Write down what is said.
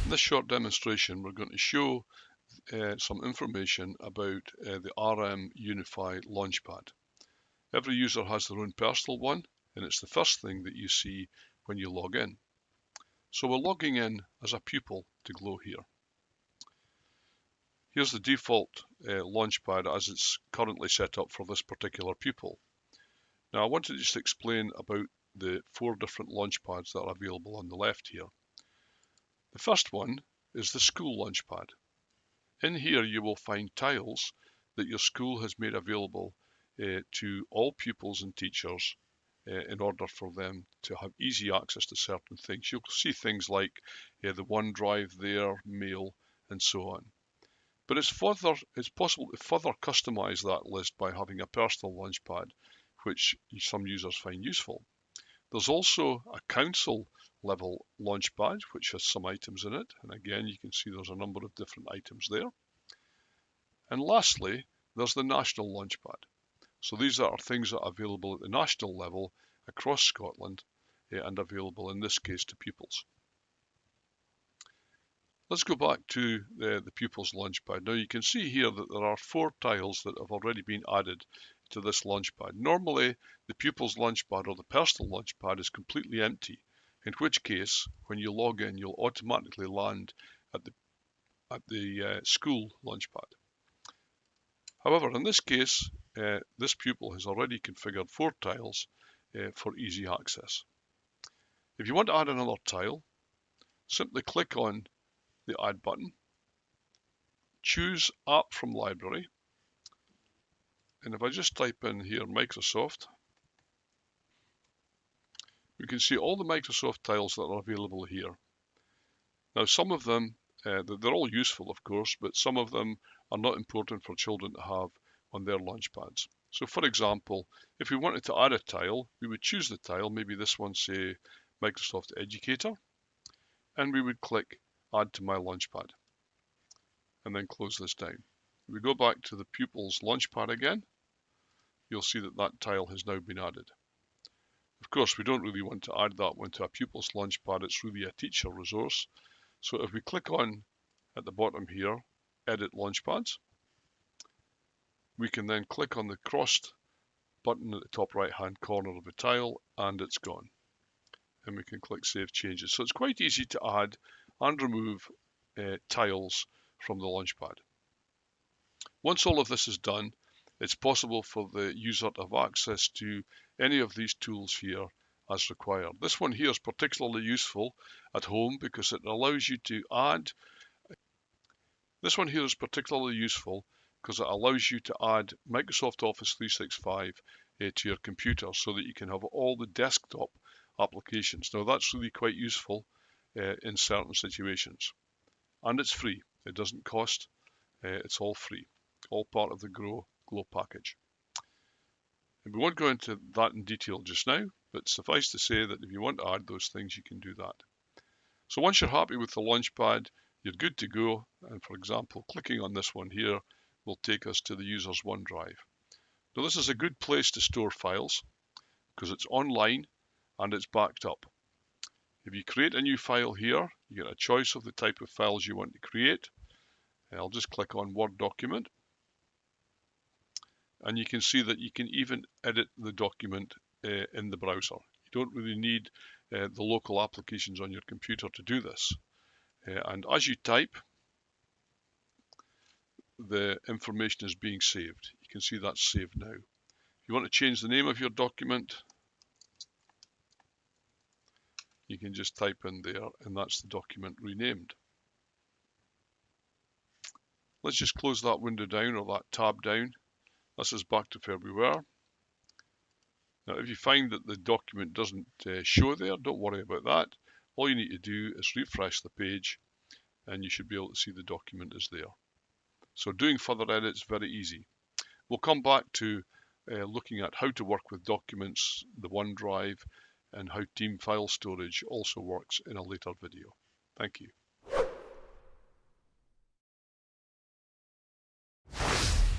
In this short demonstration, we're going to show some information about the RMUNIFY Launchpad. Every user has their own personal one, and it's the first thing that you see when you log in. So we're logging in as a pupil to Glow here. Here's the default Launchpad as it's currently set up for this particular pupil. Now I want to just explain about the 4 different Launchpads that are available on the left here. The first one is the school Launchpad. In here you will find tiles that your school has made available to all pupils and teachers in order for them to have easy access to certain things. You'll see things like the OneDrive there, mail, and so on. But it's possible to further customize that list by having a personal Launchpad, which some users find useful. There's also a council level Launchpad, which has some items in it. And again, you can see there's a number of different items there. And lastly, there's the national Launchpad. So these are things that are available at the national level across Scotland and available in this case to pupils. Let's go back to the pupils Launchpad. Now you can see here that there are 4 tiles that have already been added to this Launchpad. Normally the pupils Launchpad or the personal Launchpad is completely empty, in which case when you log in you'll automatically land at the school Launchpad. However, in this case this pupil has already configured 4 tiles for easy access. If you want to add another tile, simply click on the Add button, choose App from Library, and if I just type in here Microsoft, we can see all the Microsoft tiles that are available here. Now some of them, they're all useful of course, but some of them are not important for children to have on their Launchpads. So for example, if we wanted to add a tile, we would choose the tile, maybe this one say Microsoft Educator, and we would click Add to my Launchpad, and then close this down. If we go back to the pupils Launchpad again, you'll see that that tile has now been added. Of course, we don't really want to add that one to a pupils Launchpad, it's really a teacher resource. So if we click on, at the bottom here, Edit Launchpads, we can then click on the crossed button at the top right hand corner of the tile and it's gone. And we can click Save Changes. So it's quite easy to add and remove tiles from the Launchpad. Once all of this is done, it's possible for the user to have access to any of these tools here as required. This one here is particularly useful at home because it allows you to add Microsoft Office 365 to your computer so that you can have all the desktop applications. Now that's really quite useful in certain situations, and it's free. It doesn't cost. It's all free, all part of the Glow package. And we won't go into that in detail just now, but suffice to say that if you want to add those things, you can do that. So once you're happy with the Launchpad, you're good to go. And for example, clicking on this one here will take us to the user's OneDrive. Now this is a good place to store files because it's online and it's backed up. If you create a new file here, you get a choice of the type of files you want to create. I'll just click on Word document. And you can see that you can even edit the document in the browser. You don't really need the local applications on your computer to do this. And as you type, the information is being saved. You can see that's saved now. If you want to change the name of your document, you can just type in there and that's the document renamed. Let's just close that window down or that tab down. This is back to where we were. Now if you find that the document doesn't show there, don't worry about that. All you need to do is refresh the page and you should be able to see the document is there. So doing further edits is very easy. We'll come back to looking at how to work with documents, the OneDrive, and how team file storage also works in a later video. Thank you.